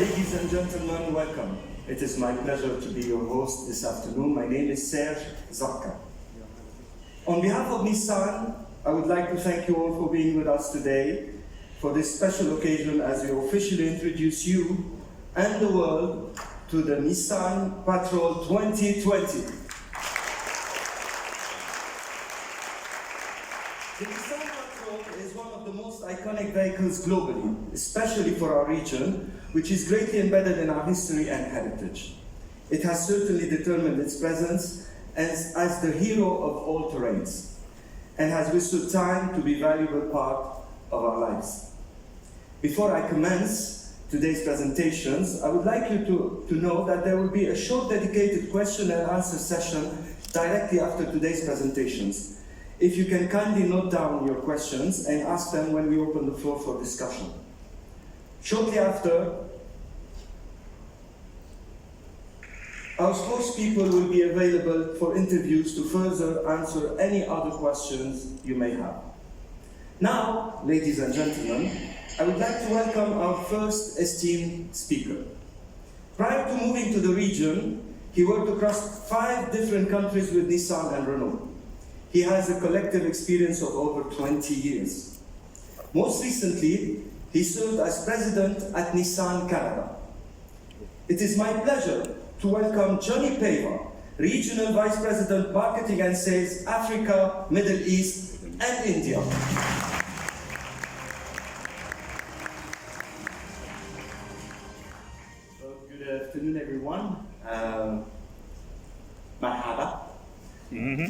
Ladies and gentlemen, welcome. It is my pleasure to be your host this afternoon. My name is Serge Zakka. On behalf of Nissan, I would like to thank you all for being with us today for this special occasion as we officially introduce you and the world to the Nissan Patrol 2020. The Nissan Patrol is one of the most iconic vehicles globally, especially for our region, which is greatly embedded in our history and heritage. It has certainly determined its presence as the hero of all terrains, and has withstood time to be a valuable part of our lives. Before I commence today's presentations, I would like you to know that there will be a short dedicated question and answer session directly after today's presentations. If you can kindly note down your questions and ask them when we open the floor for discussion. Shortly after, our spokespeople will be available for interviews to further answer any other questions you may have. Now, ladies and gentlemen, I would like to welcome our first esteemed speaker. Prior to moving to the region, he worked across 5 different countries with Nissan and Renault. He has a collective experience of over 20 years. Most recently, he served as president at Nissan Canada. It is my pleasure to welcome Johnny Paiva, Regional Vice President, Marketing and Sales, Africa, Middle East, and India. So, good afternoon, everyone. Marhaba.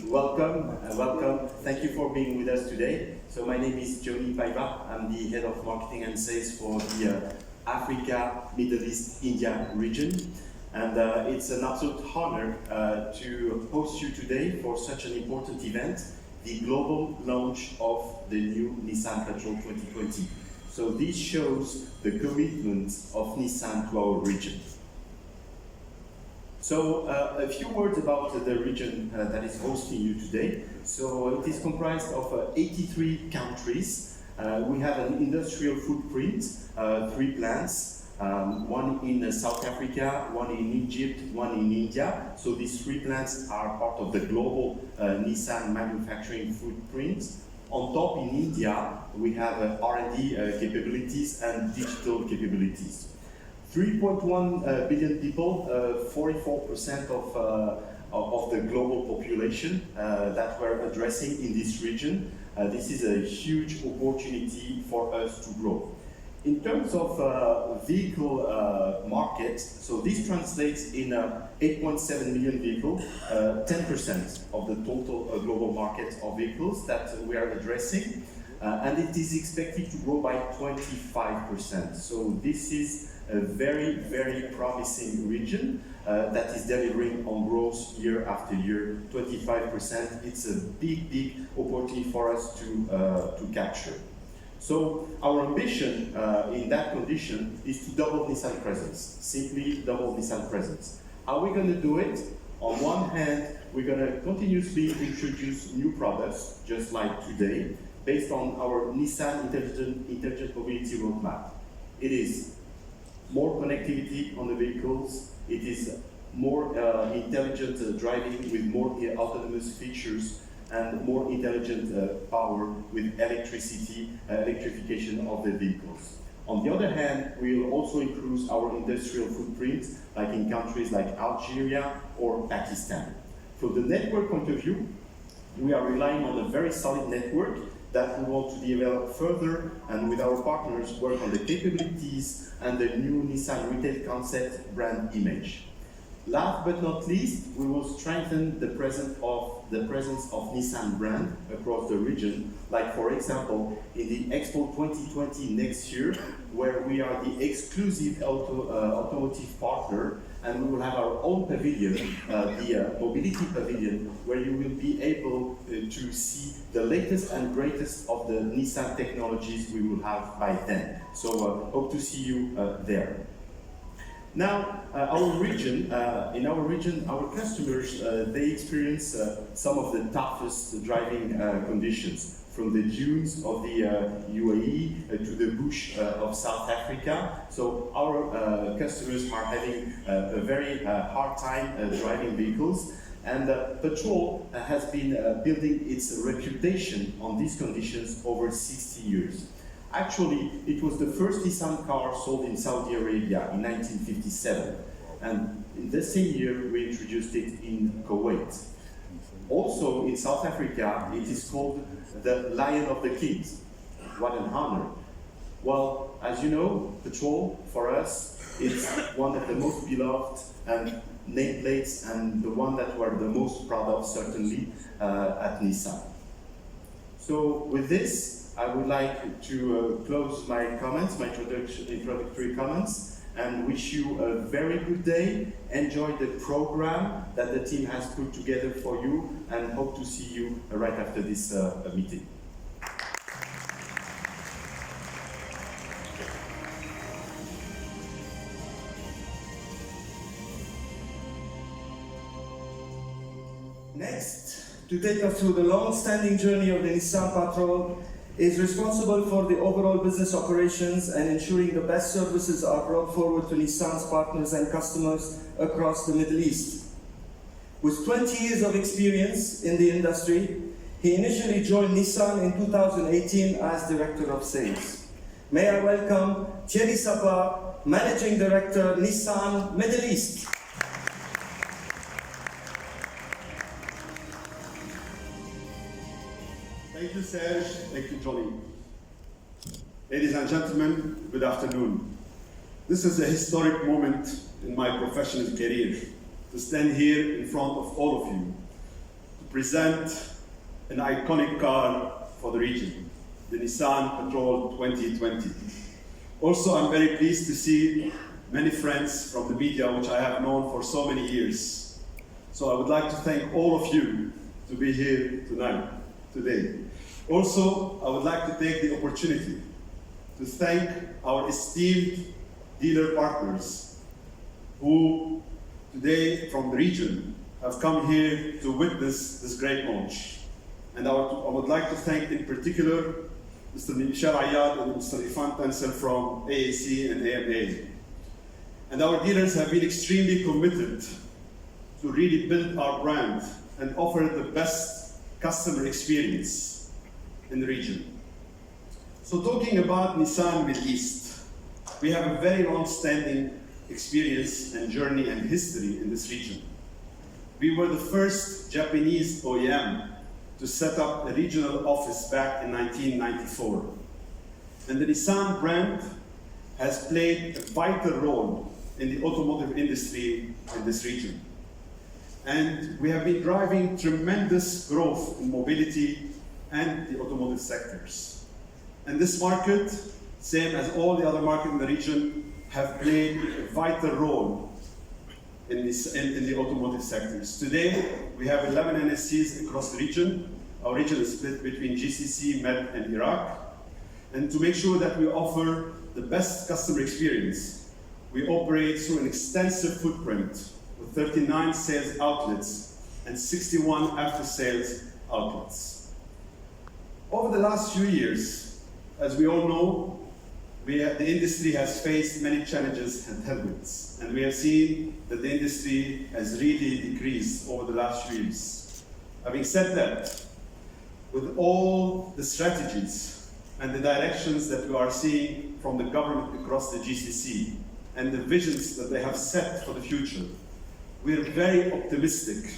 Welcome. Thank you for being with us today. So my name is Johnny Paiva. I'm the head of marketing and sales for the Africa, Middle East, India region. And it's an absolute honor to host you today for such an important event, the global launch of the new Nissan Patrol 2020. So this shows the commitment of Nissan to our region. So a few words about the region that is hosting you today. So it is comprised of 83 countries. We have an industrial footprint, 3 plants, one in South Africa, one in Egypt, one in India. So these 3 plants are part of the global Nissan manufacturing footprint. On top, in India, we have R&D capabilities and digital capabilities. 3.1 billion people, 44% of the global population that we're addressing in this region. This is a huge opportunity for us to grow. In terms of vehicle market, so this translates in 8.7 million vehicles, 10% of the total global market of vehicles that we are addressing, and it is expected to grow by 25%. So this is a very, very promising region that is delivering on growth year after year, 25%. It's a big opportunity for us to capture. So our ambition in that condition is to double Nissan presence, simply double Nissan presence. How are we going to do it? On one hand, we're going to continuously introduce new products, just like today, based on our Nissan Intelligent Mobility Roadmap. It is more connectivity on the vehicles, it is more intelligent driving with more autonomous features and more intelligent power with electrification of the vehicles. On the other hand, we will also improve our industrial footprint, like in countries like Algeria or Pakistan. From the network point of view, we are relying on a very solid network that we want to develop further and with our partners work on the capabilities and the new Nissan retail concept brand image. Last but not least, we will strengthen the presence of Nissan brand across the region, like for example in the Expo 2020 next year, where we are the exclusive automotive partner, and we will have our own pavilion, the mobility pavilion, where you will be able to see the latest and greatest of the Nissan technologies we will have by then. So hope to see you there. Now, in our region, our customers, they experience some of the toughest driving conditions, from the dunes of the UAE to the bush of South Africa. So our customers are having a very hard time driving vehicles. And Patrol has been building its reputation on these conditions over 60 years. Actually, it was the first Nissan car sold in Saudi Arabia in 1957. And in the same year, we introduced it in Kuwait. Also, in South Africa, it is called the Lion of the Kings. What an honor. Well, as you know, Patrol, for us, is one of the most beloved nameplates and the one that we're the most proud of, certainly, at Nissan. So with this, I would like to close my comments, my introductory comments, and wish you a very good day. Enjoy the program that the team has put together for you, and hope to see you right after this meeting. Next, to take us through the long-standing journey of the Nissan Patrol, is responsible for the overall business operations and ensuring the best services are brought forward to Nissan's partners and customers across the Middle East. With 20 years of experience in the industry, he initially joined Nissan in 2018 as Director of Sales. May I welcome Thierry Sapa, Managing Director, Nissan Middle East. Thank you, Serge. Thank you, Johnny. Ladies and gentlemen, good afternoon. This is a historic moment in my professional career, to stand here in front of all of you, to present an iconic car for the region, the Nissan Patrol 2020. Also, I'm very pleased to see many friends from the media, which I have known for so many years. So I would like to thank all of you to be here today. Also, I would like to take the opportunity to thank our esteemed dealer partners who today from the region have come here to witness this great launch. And I would like to thank in particular Mr. Michel Ayad and Mr. Ifan Tansel from AAC and AMA. And our dealers have been extremely committed to really build our brand and offer the best customer experience in the region. So talking about Nissan Middle East, we have a very long-standing experience and journey and history in this region. We were the first Japanese OEM to set up a regional office back in 1994. And the Nissan brand has played a vital role in the automotive industry in this region. And we have been driving tremendous growth in mobility and the automotive sectors. And this market, same as all the other markets in the region, have played a vital role in the automotive sectors. Today, we have 11 NSCs across the region. Our region is split between GCC, Med, and Iraq. And to make sure that we offer the best customer experience, we operate through an extensive footprint with 39 sales outlets and 61 after-sales outlets. Over the last few years, as we all know, the industry has faced many challenges and headwinds, and we have seen that the industry has really decreased over the last few years. Having said that, with all the strategies and the directions that we are seeing from the government across the GCC and the visions that they have set for the future, we are very optimistic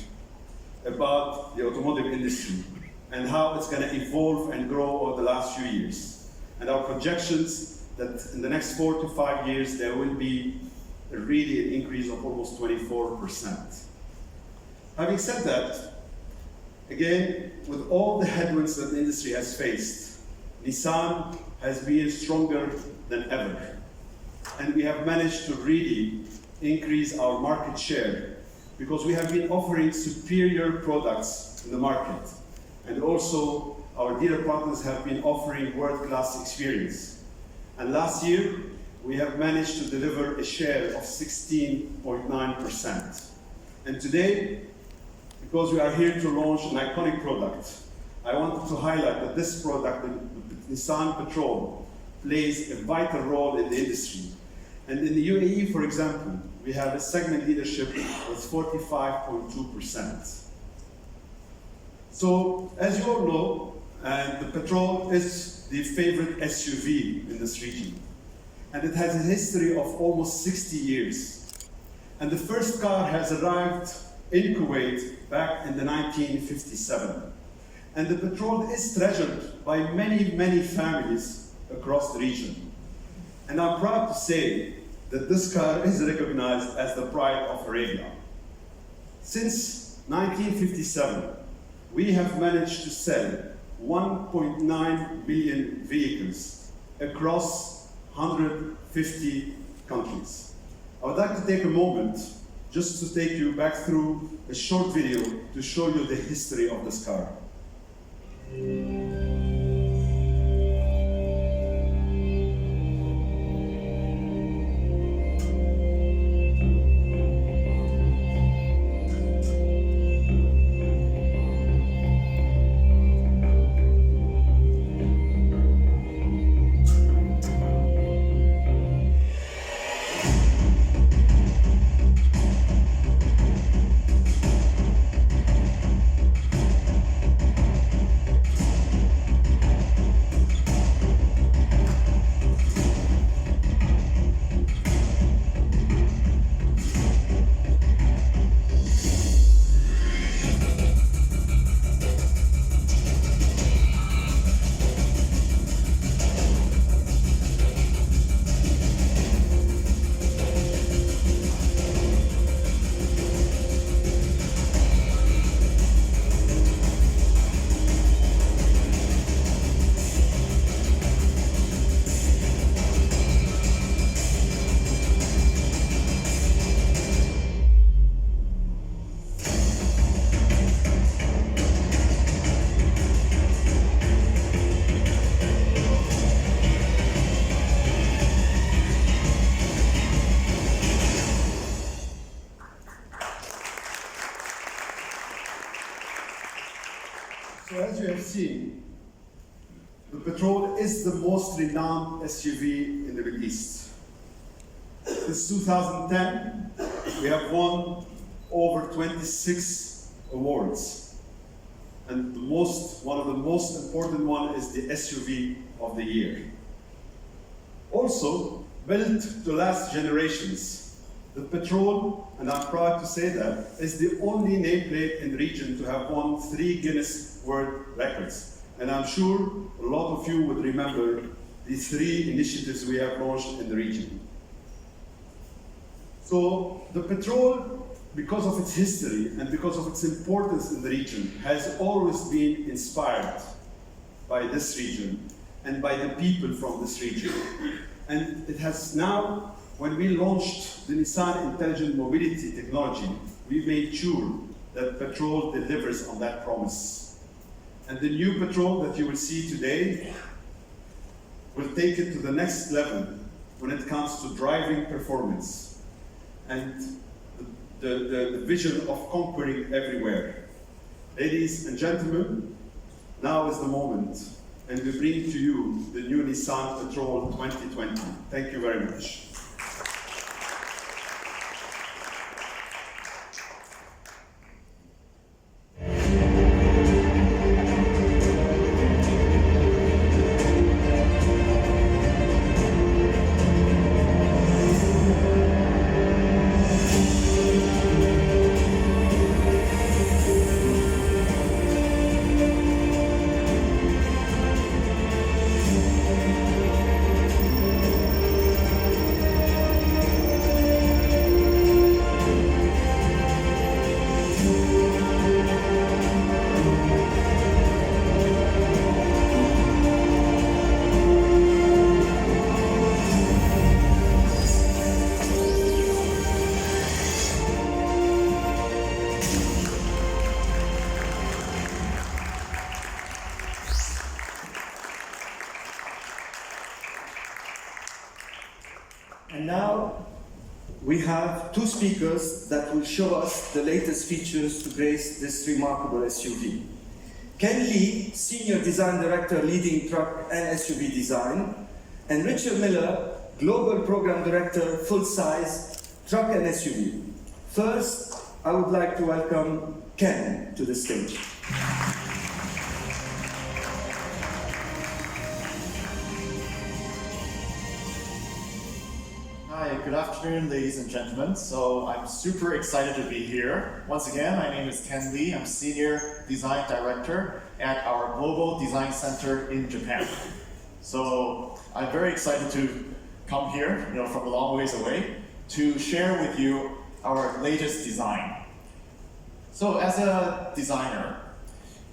about the automotive industry and how it's going to evolve and grow over the last few years. And our projections that in the next 4 to 5 years, there will be really an increase of almost 24%. Having said that, again, with all the headwinds that the industry has faced, Nissan has been stronger than ever. And we have managed to really increase our market share because we have been offering superior products in the market. And also, our dealer partners have been offering world-class experience. And last year, we have managed to deliver a share of 16.9%. And today, because we are here to launch an iconic product, I wanted to highlight that this product, the Nissan Patrol, plays a vital role in the industry. And in the UAE, for example, we have a segment leadership with 45.2%. So, as you all know, the Patrol is the favorite SUV in this region. And it has a history of almost 60 years. And the first car has arrived in Kuwait back in the 1957. And the Patrol is treasured by many, many families across the region. And I'm proud to say that this car is recognized as the pride of Arabia. Since 1957, we have managed to sell 1.9 million vehicles across 150 countries. I would like to take a moment just to take you back through a short video to show you the history of this car. So as you have seen, the Patrol is the most renowned SUV in the Middle East. Since 2010, we have won over 26 awards. And one of the most important one is the SUV of the year. Also, built to last generations, the Patrol, and I'm proud to say that, is the only nameplate in the region to have won 3 Guinness World Records. And I'm sure a lot of you would remember these 3 initiatives we have launched in the region. So the Patrol, because of its history and because of its importance in the region, has always been inspired by this region and by the people from this region. And it has now, when we launched the Nissan Intelligent Mobility technology, we made sure that Patrol delivers on that promise. And the new Patrol that you will see today will take it to the next level when it comes to driving performance and the vision of conquering everywhere. Ladies and gentlemen, now is the moment, and we bring to you the new Nissan Patrol 2020. Thank you very much. And now we have two speakers that will show us the latest features to grace this remarkable SUV. Ken Lee, Senior Design Director leading truck and SUV design, and Richard Miller, Global Program Director, full-size truck and SUV. First, I would like to welcome Ken to the stage. Hi, good afternoon, ladies and gentlemen. So I'm super excited to be here. Once again, my name is Ken Lee. I'm Senior Design Director at our Global Design Center in Japan. So I'm very excited to come here, from a long ways away, to share with you our latest design. So as a designer,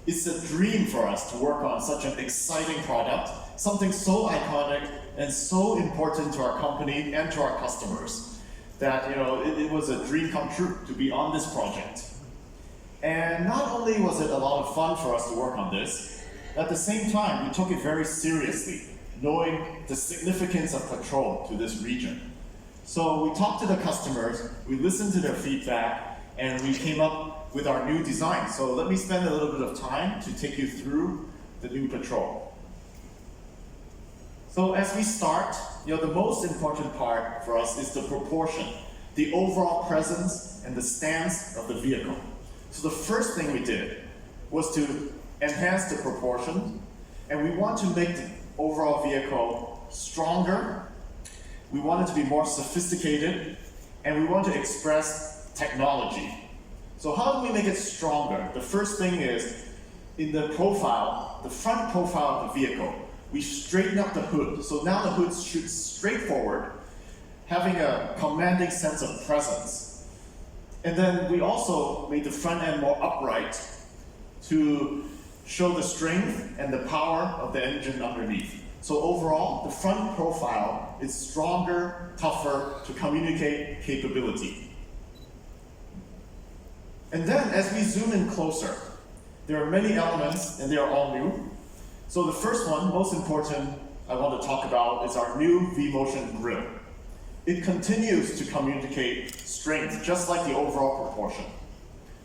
it's a dream for us to work on such an exciting product, something so iconic and so important to our company and to our customers that it was a dream come true to be on this project. And not only was it a lot of fun for us to work on this, at the same time we took it very seriously, knowing the significance of Patrol to this region. So we talked to the customers, we listened to their feedback, and we came up with our new design. So let me spend a little bit of time to take you through the new Patrol. So as we start, the most important part for us is the proportion, the overall presence and the stance of the vehicle. So the first thing we did was to enhance the proportion, and we want to make the overall vehicle stronger. We want it to be more sophisticated, and we want to express technology. So how do we make it stronger? The first thing is, in the profile, the front profile of the vehicle, we straighten up the hood. So now the hood shoots straight forward, having a commanding sense of presence. And then we also made the front end more upright to show the strength and the power of the engine underneath. So overall, the front profile is stronger, tougher to communicate capability. And then as we zoom in closer, there are many elements and they are all new. So the first one, most important, I want to talk about is our new V-Motion grille. It continues to communicate strength, just like the overall proportion.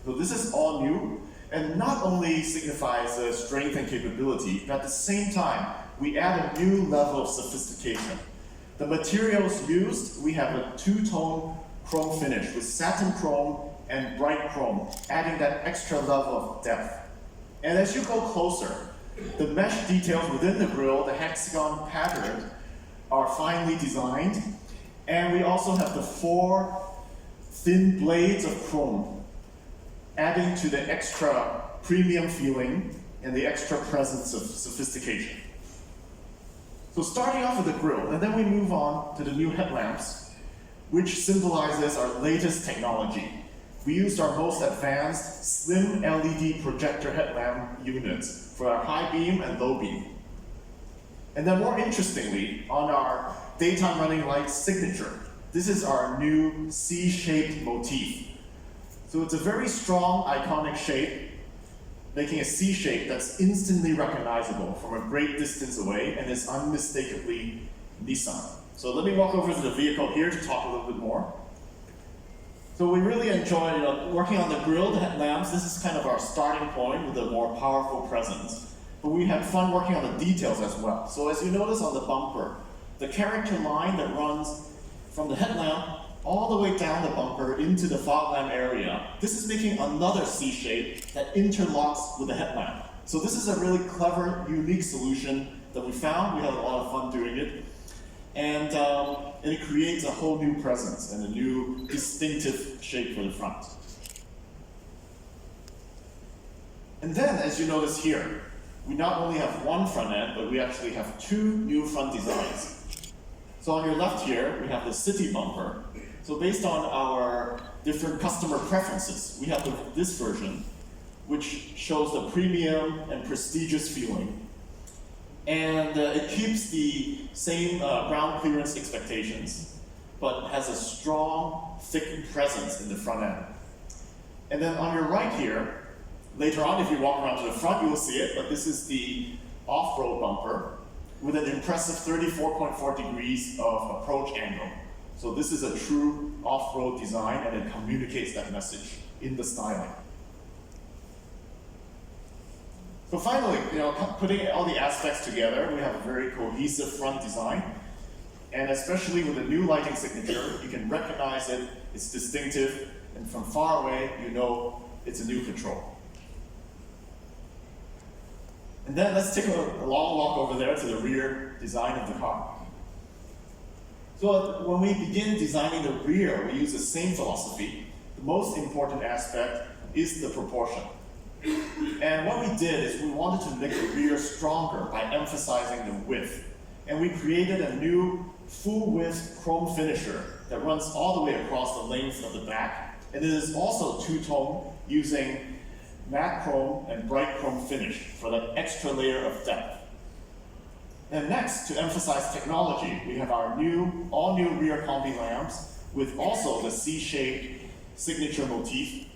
So this is all new, and not only signifies the strength and capability, but at the same time, we add a new level of sophistication. The materials used, we have a two-tone chrome finish with satin chrome and bright chrome, adding that extra level of depth. And as you go closer, the mesh details within the grille, the hexagon pattern, are finely designed. And we also have the 4 thin blades of chrome, adding to the extra premium feeling and the extra presence of sophistication. So starting off with the grille, and then we move on to the new headlamps, which symbolizes our latest technology. We used our most advanced slim LED projector headlamp units for our high beam and low beam. And then more interestingly, on our daytime running light signature, this is our new C-shaped motif. So it's a very strong, iconic shape, making a C shape that's instantly recognizable from a great distance away and is unmistakably Nissan. So let me walk over to the vehicle here to talk a little bit more. So we really enjoy working on the grille, the headlamps. This is kind of our starting point with a more powerful presence. But we had fun working on the details as well. So as you notice on the bumper, the character line that runs from the headlamp all the way down the bumper into the fog lamp area, this is making another C shape that interlocks with the headlamp. So this is a really clever, unique solution that we found. We had a lot of fun doing it. And it creates a whole new presence and a new distinctive shape for the front. And then, as you notice here, we not only have one front end, but we actually have 2 new front designs. So on your left here, we have the city bumper. So based on our different customer preferences, we have this version, which shows the premium and prestigious feeling. And it keeps the same ground clearance expectations, but has a strong, thick presence in the front end. And then on your right here, later on if you walk around to the front, you will see it, but this is the off-road bumper with an impressive 34.4 degrees of approach angle. So this is a true off-road design, and it communicates that message in the styling. So finally, putting all the aspects together, we have a very cohesive front design. And especially with the new lighting signature, you can recognize it, it's distinctive, and from far away, you know it's a new Patrol. And then let's take a long walk over there to the rear design of the car. So when we begin designing the rear, we use the same philosophy. The most important aspect is the proportion. And what we did is we wanted to make the rear stronger by emphasizing the width. And we created a new full-width chrome finisher that runs all the way across the length of the back. And it is also two-tone using matte chrome and bright chrome finish for that extra layer of depth. And next, to emphasize technology, we have our all-new rear combi lamps with also the C-shaped signature motif.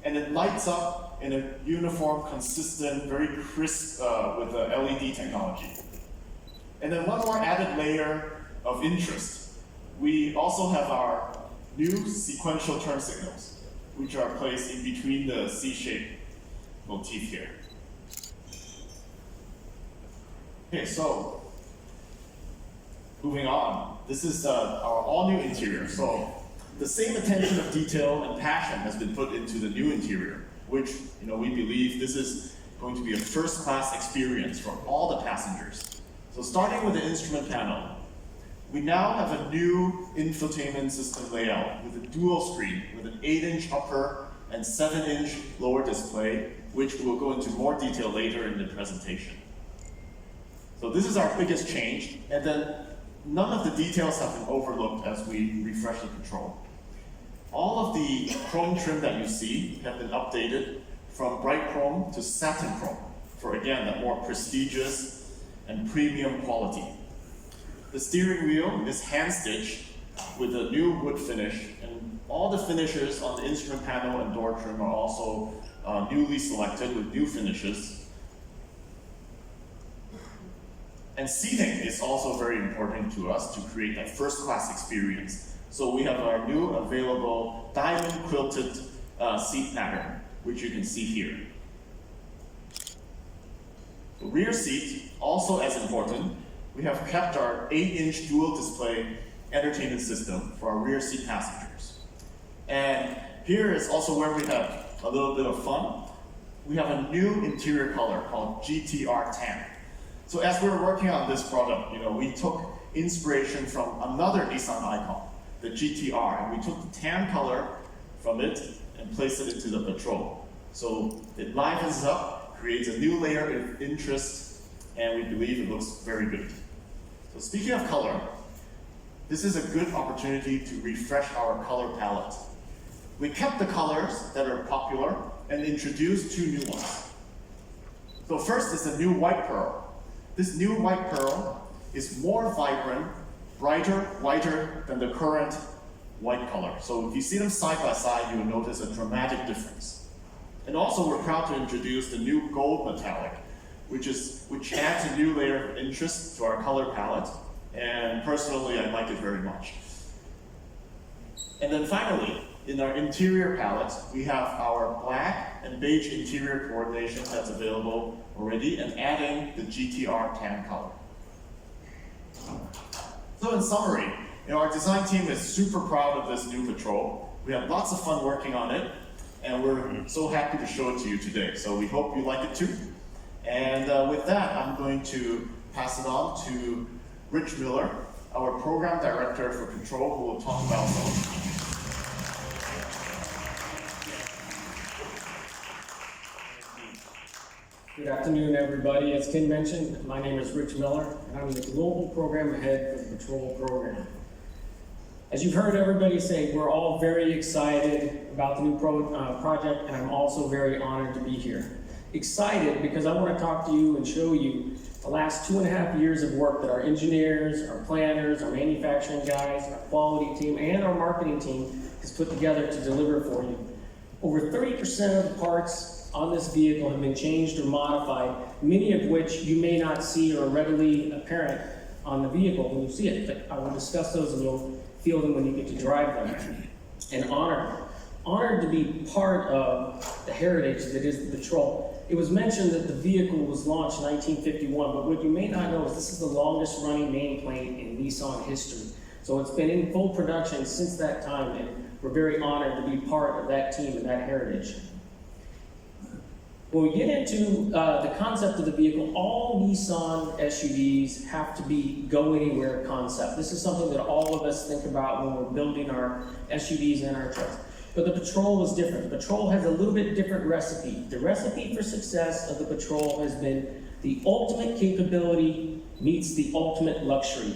And it lights up in a uniform, consistent, very crisp with the LED technology. And then one more added layer of interest. We also have our new sequential turn signals, which are placed in between the C-shaped motif here. Okay, so moving on. This is our all-new interior. So the same attention of detail and passion has been put into the new interior, which we believe this is going to be a first-class experience for all the passengers. So starting with the instrument panel, we now have a new infotainment system layout with a dual screen with an 8-inch upper and 7-inch lower display, which we'll go into more detail later in the presentation. So this is our biggest change, and then none of the details have been overlooked as we refresh the Patrol. All of the chrome trim that you see have been updated from bright chrome to satin chrome for, again, that more prestigious and premium quality. The steering wheel is hand-stitched with a new wood finish, and all the finishes on the instrument panel and door trim are also newly selected with new finishes. And seating is also very important to us to create that first-class experience. So we have our new available diamond quilted seat pattern, which you can see here. The rear seat, also as important, we have kept our 8-inch dual display entertainment system for our rear seat passengers. And here is also where we have a little bit of fun. We have a new interior color called GTR Tan. So as we were working on this product, we took inspiration from another Nissan icon, the GTR, and we took the tan color from it and placed it into the Patrol. So it livens up, creates a new layer of interest, and we believe it looks very good. So speaking of color, this is a good opportunity to refresh our color palette. We kept the colors that are popular and introduced 2 new ones. So first is the new white pearl. This new white pearl is more vibrant, brighter, whiter than the current white color. So if you see them side by side, you will notice a dramatic difference. And also we're proud to introduce the new gold metallic, which adds a new layer of interest to our color palette. And personally, I like it very much. And then finally, in our interior palette, we have our black and beige interior coordination that's available already, and adding the GTR tan color. So in summary, our design team is super proud of this new Patrol. We have lots of fun working on it, and we're so happy to show it to you today. So we hope you like it too. And with that, I'm going to pass it on to Rich Miller, our program director for Patrol, who will talk about those. Good afternoon, everybody. As Ken mentioned, my name is Rich Miller, and I'm the Global Program Head for the Patrol program. As you've heard everybody say, we're all very excited about the new project, and I'm also very honored to be here. Excited because I want to talk to you and show you the last 2.5 years of work that our engineers, our planners, our manufacturing guys, our quality team, and our marketing team has put together to deliver for you. Over 30% of the parts on this vehicle have been changed or modified, many of which you may not see or readily apparent on the vehicle when you see it. But I will discuss those a little feel them when you get to drive them. And honored to be part of the heritage that is the Patrol. It was mentioned that the vehicle was launched in 1951, but what you may not know is this is the longest running nameplate in Nissan history. So it's been in full production since that time, and we're very honored to be part of that team and that heritage. When we get into the concept of the vehicle, all Nissan SUVs have to be go anywhere concept. This is something that all of us think about when we're building our SUVs and our trucks. But the Patrol is different. The Patrol has a little bit different recipe. The recipe for success of the Patrol has been the ultimate capability meets the ultimate luxury.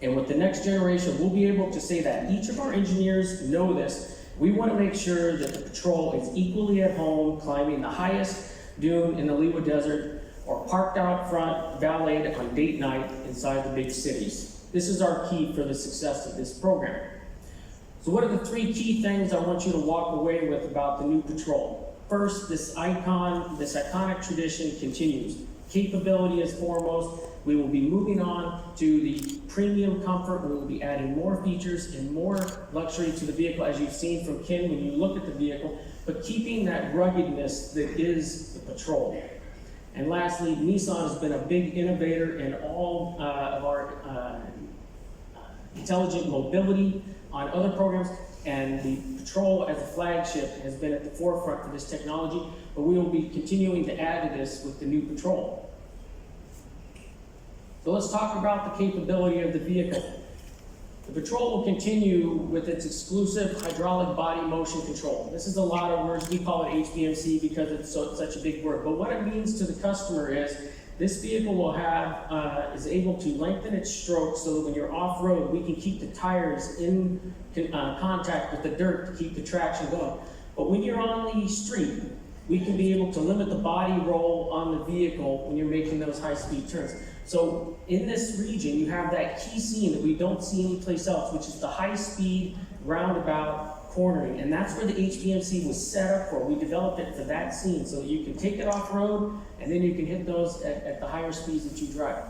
And with the next generation, we'll be able to say that. Each of our engineers know this. We want to make sure that the Patrol is equally at home climbing the highest dune in the Liwa Desert or parked out front, valeted on date night inside the big cities. This is our key for the success of this program. So what are the three key things I want you to walk away with about the new Patrol? First, this iconic tradition continues. Capability is foremost. We will be moving on to the premium comfort. We will be adding more features and more luxury to the vehicle, as you've seen from Ken when you look at the vehicle, but keeping that ruggedness that is the Patrol. And lastly, Nissan has been a big innovator in all of our intelligent mobility on other programs, and the Patrol as a flagship has been at the forefront for this technology, but we will be continuing to add to this with the new Patrol. So let's talk about the capability of the vehicle. The Patrol will continue with its exclusive hydraulic body motion control. This is a lot of words. We call it HBMC because it's such a big word. But what it means to the customer is this vehicle will have, is able to lengthen its stroke so that when you're off-road, we can keep the tires in contact with the dirt to keep the traction going. But when you're on the street, we can be able to limit the body roll on the vehicle when you're making those high-speed turns. So in this region, you have that key scene that we don't see anyplace else, which is the high-speed roundabout cornering. And that's where the HBMC was set up for. We developed it for that scene so that you can take it off-road and then you can hit those at the higher speeds that you drive.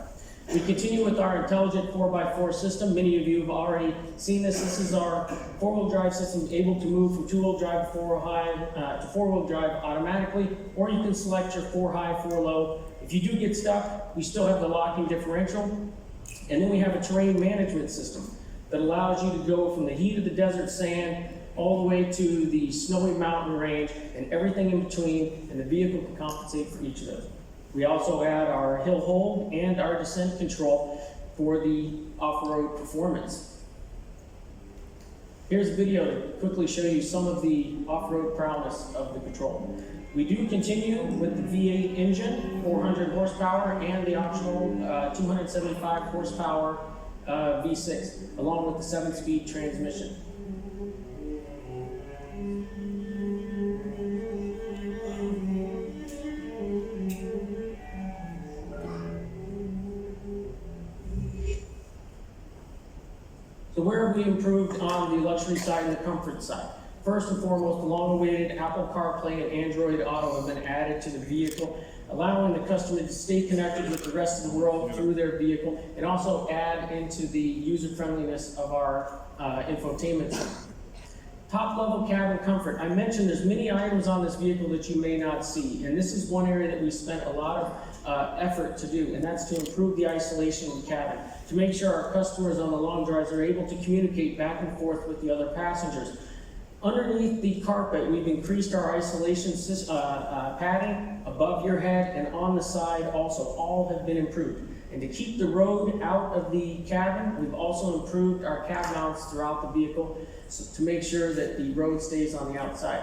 We continue with our intelligent 4x4 system. Many of you have already seen this. This is our four-wheel drive system, able to move from two-wheel drive to four-wheel drive automatically, or you can select your 4-high, 4-low. If you do get stuck, we still have the locking differential. And then we have a terrain management system that allows you to go from the heat of the desert sand all the way to the snowy mountain range and everything in between, and the vehicle can compensate for each of those. We also add our hill hold and our descent control for the off-road performance. Here's a video to quickly show you some of the off-road prowess of the Patrol. We do continue with the V8 engine, 400 horsepower, and the optional 275 horsepower V6, along with the 7-speed transmission. So where have we improved on the luxury side and the comfort side? First and foremost, the long-awaited Apple CarPlay and Android Auto have been added to the vehicle, allowing the customer to stay connected with the rest of the world through their vehicle, and also add into the user-friendliness of our infotainment system. Top-level cabin comfort. I mentioned there's many items on this vehicle that you may not see, and this is one area that we spent a lot of effort to do, and that's to improve the isolation in the cabin, to make sure our customers on the long drives are able to communicate back and forth with the other passengers. Underneath the carpet, we've increased our isolation padding above your head and on the side also. All have been improved. And to keep the road out of the cabin, we've also improved our cab mounts throughout the vehicle to make sure that the road stays on the outside.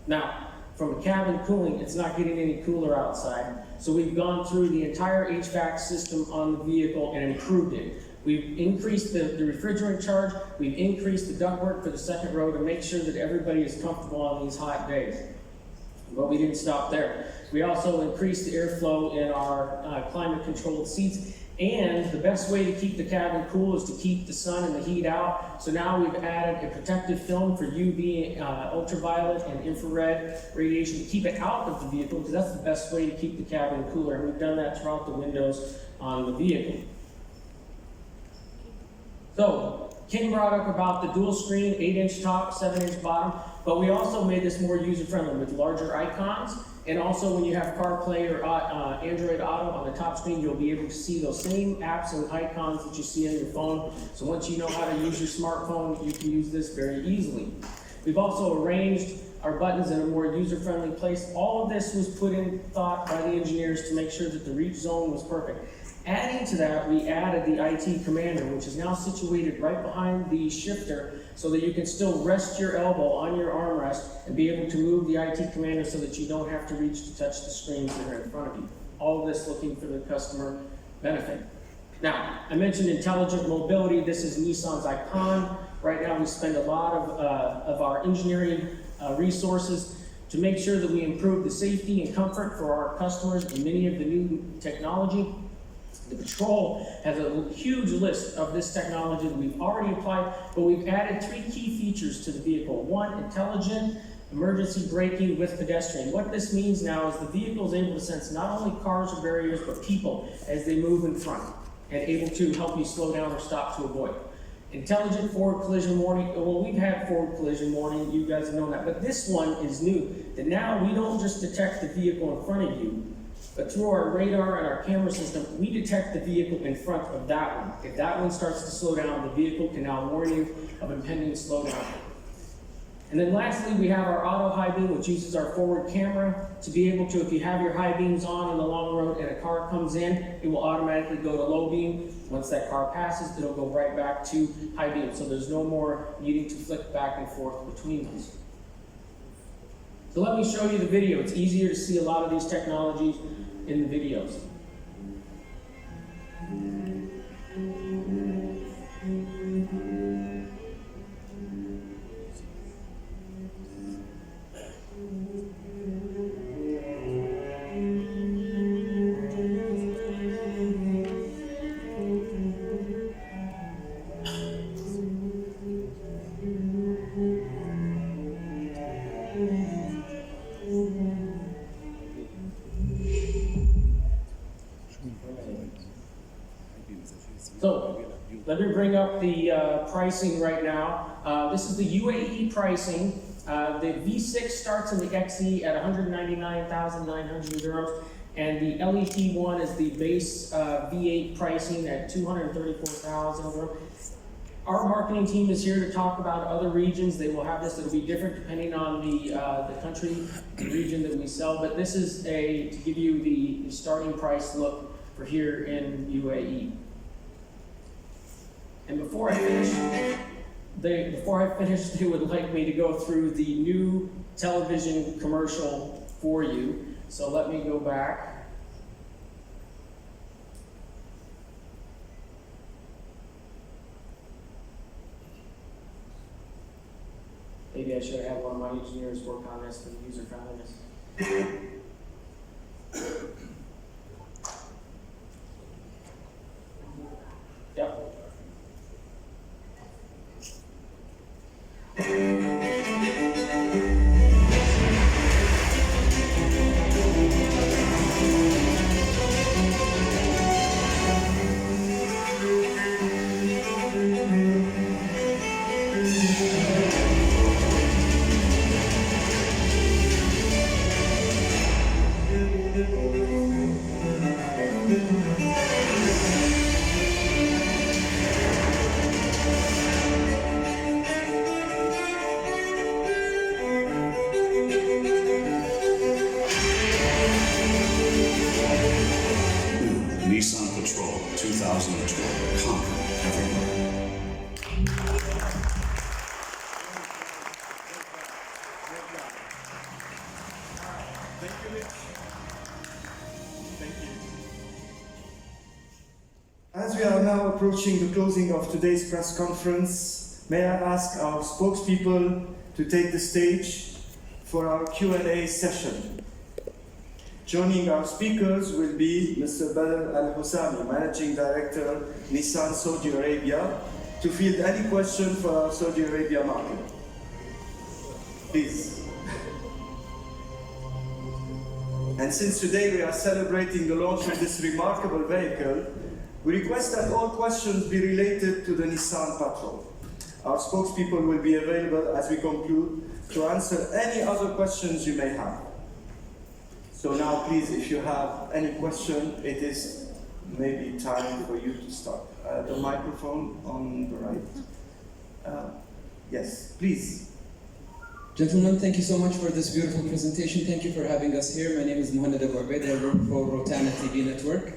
Now, from a cabin cooling, it's not getting any cooler outside. So we've gone through the entire HVAC system on the vehicle and improved it. We've increased the refrigerant charge, we've increased the ductwork for the second row to make sure that everybody is comfortable on these hot days. But we didn't stop there. We also increased the airflow in our climate-controlled seats, and the best way to keep the cabin cool is to keep the sun and the heat out. So now we've added a protective film for UV, ultraviolet, and infrared radiation to keep it out of the vehicle, because that's the best way to keep the cabin cooler. And we've done that throughout the windows on the vehicle. So, Ken brought up about the dual screen, 8-inch top, 7-inch bottom, but we also made this more user-friendly with larger icons. And also when you have CarPlay or Android Auto on the top screen, you'll be able to see those same apps and icons that you see on your phone. So once you know how to use your smartphone, you can use this very easily. We've also arranged our buttons in a more user-friendly place. All of this was put in thought by the engineers to make sure that the reach zone was perfect. Adding to that, we added the IT commander, which is now situated right behind the shifter so that you can still rest your elbow on your armrest and be able to move the IT commander so that you don't have to reach to touch the screens that are in front of you. All of this looking for the customer benefit. Now, I mentioned intelligent mobility. This is Nissan's icon. Right now we spend a lot of our engineering resources to make sure that we improve the safety and comfort for our customers in many of the new technology. The Patrol has a huge list of this technology that we've already applied, but we've added 3 key features to the vehicle. 1, intelligent emergency braking with pedestrian. What this means now is the vehicle is able to sense not only cars or barriers, but people as they move in front and able to help you slow down or stop to avoid. Intelligent forward collision warning. Well, we've had forward collision warning, you guys have known that, but this one is new. That now we don't just detect the vehicle in front of you, but through our radar and our camera system, we detect the vehicle in front of that one. If that one starts to slow down, the vehicle can now warn you of impending slowdown. And then lastly, we have our auto high beam, which uses our forward camera to be able to, if you have your high beams on the long road and a car comes in, it will automatically go to low beam. Once that car passes, it'll go right back to high beam. So there's no more needing to flick back and forth between those. So let me show you the video. It's easier to see a lot of these technologies in the videos. So, let me bring up the pricing right now. This is the UAE pricing. The V6 starts in the XE at 199,900 euros, and the LET1 is the base V8 pricing at 234,000 euros. Our marketing team is here to talk about other regions. They will have this. It'll be different depending on the country, the region that we sell. But this is to give you the starting price look for here in UAE. And before I finish, they would like me to go through the new television commercial for you. So let me go back. Maybe I should have had one of my engineers work on this for the user friendliness. Yep. Nissan Patrol 2012. Conquer everywhere. Thank you, Rich. Thank you. As we are now approaching the closing of today's press conference, may I ask our spokespeople to take the stage for our Q&A session. Joining our speakers will be Mr. Badr Al-Husami, Managing Director, Nissan Saudi Arabia, to field any question for our Saudi Arabia market. Please. And since today we are celebrating the launch of this remarkable vehicle, we request that all questions be related to the Nissan Patrol. Our spokespeople will be available as we conclude to answer any other questions you may have. So now please, if you have any question, it is maybe time for you to start. The microphone on the right. Yes, please. Gentlemen, thank you so much for this beautiful presentation. Thank you for having us here. My name is Mohamed Abu Ubaid. I work for Rotana TV Network.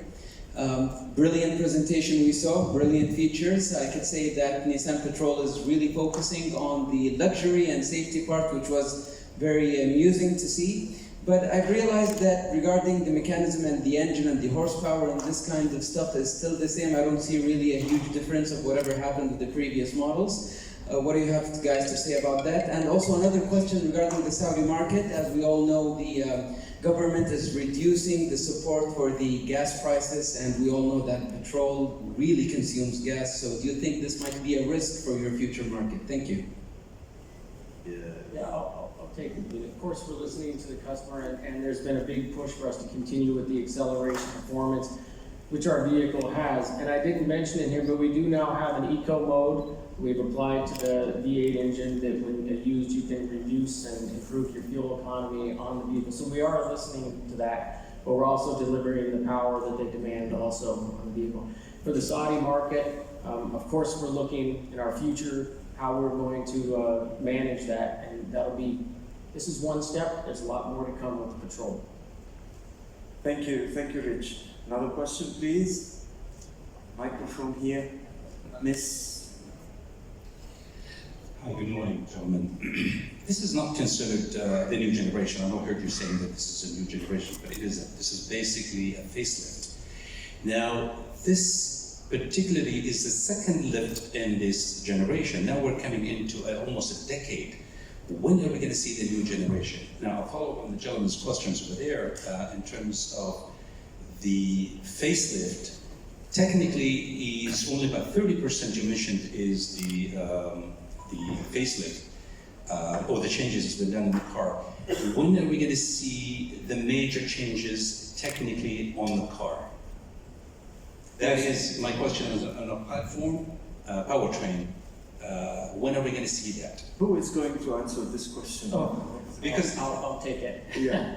Brilliant presentation we saw, brilliant features. I could say that Nissan Patrol is really focusing on the luxury and safety part, which was very amusing to see. But I've realized that regarding the mechanism and the engine and the horsepower and this kind of stuff is still the same. I don't see really a huge difference of whatever happened with the previous models. What do you have guys to say about that? And also another question regarding the Saudi market. As we all know, the government is reducing the support for the gas prices, and we all know that petrol really consumes gas. So do you think this might be a risk for your future market? Thank you. Yeah, I'll take it. Of course, we're listening to the customer, and there's been a big push for us to continue with the acceleration performance, which our vehicle has. And I didn't mention it here, but we do now have an eco mode. We've applied to the V8 engine that when used, you can reduce and improve your fuel economy on the vehicle. So we are listening to that, but we're also delivering the power that they demand also on the vehicle. For the Saudi market, of course, we're looking in our future how we're going to manage that, and this is one step. There's a lot more to come with the Patrol. Thank you, Rich. Another question, please. Microphone here. Miss. Hi, good morning, gentlemen. This is not considered the new generation. I know I heard you saying that this is a new generation, but this is basically a facelift. Now, this particularly is the second lift in this generation. Now we're coming into almost a decade. When are we going to see the new generation? Now, I'll follow up on the gentleman's questions over there in terms of the facelift. Technically, is only about 30% you mentioned is the facelift, or the changes that's been done in the car. When are we going to see the major changes technically on the car? That is my question on a platform, powertrain. When are we going to see that? Who is going to answer this question? Because I'll take it. Yeah.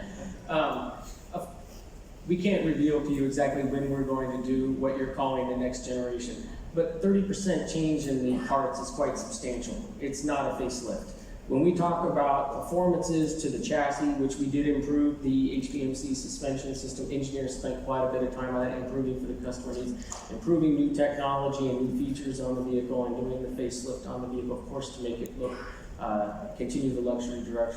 We can't reveal to you exactly when we're going to do what you're calling the next generation, but 30% change in the parts is quite substantial. It's not a facelift. When we talk about performances to the chassis, which we did improve, the HPMC suspension system engineers spent quite a bit of time on that, improving for the customer needs, improving new technology and new features on the vehicle, and doing the facelift on the vehicle, of course, to make it look, continue the luxury direction.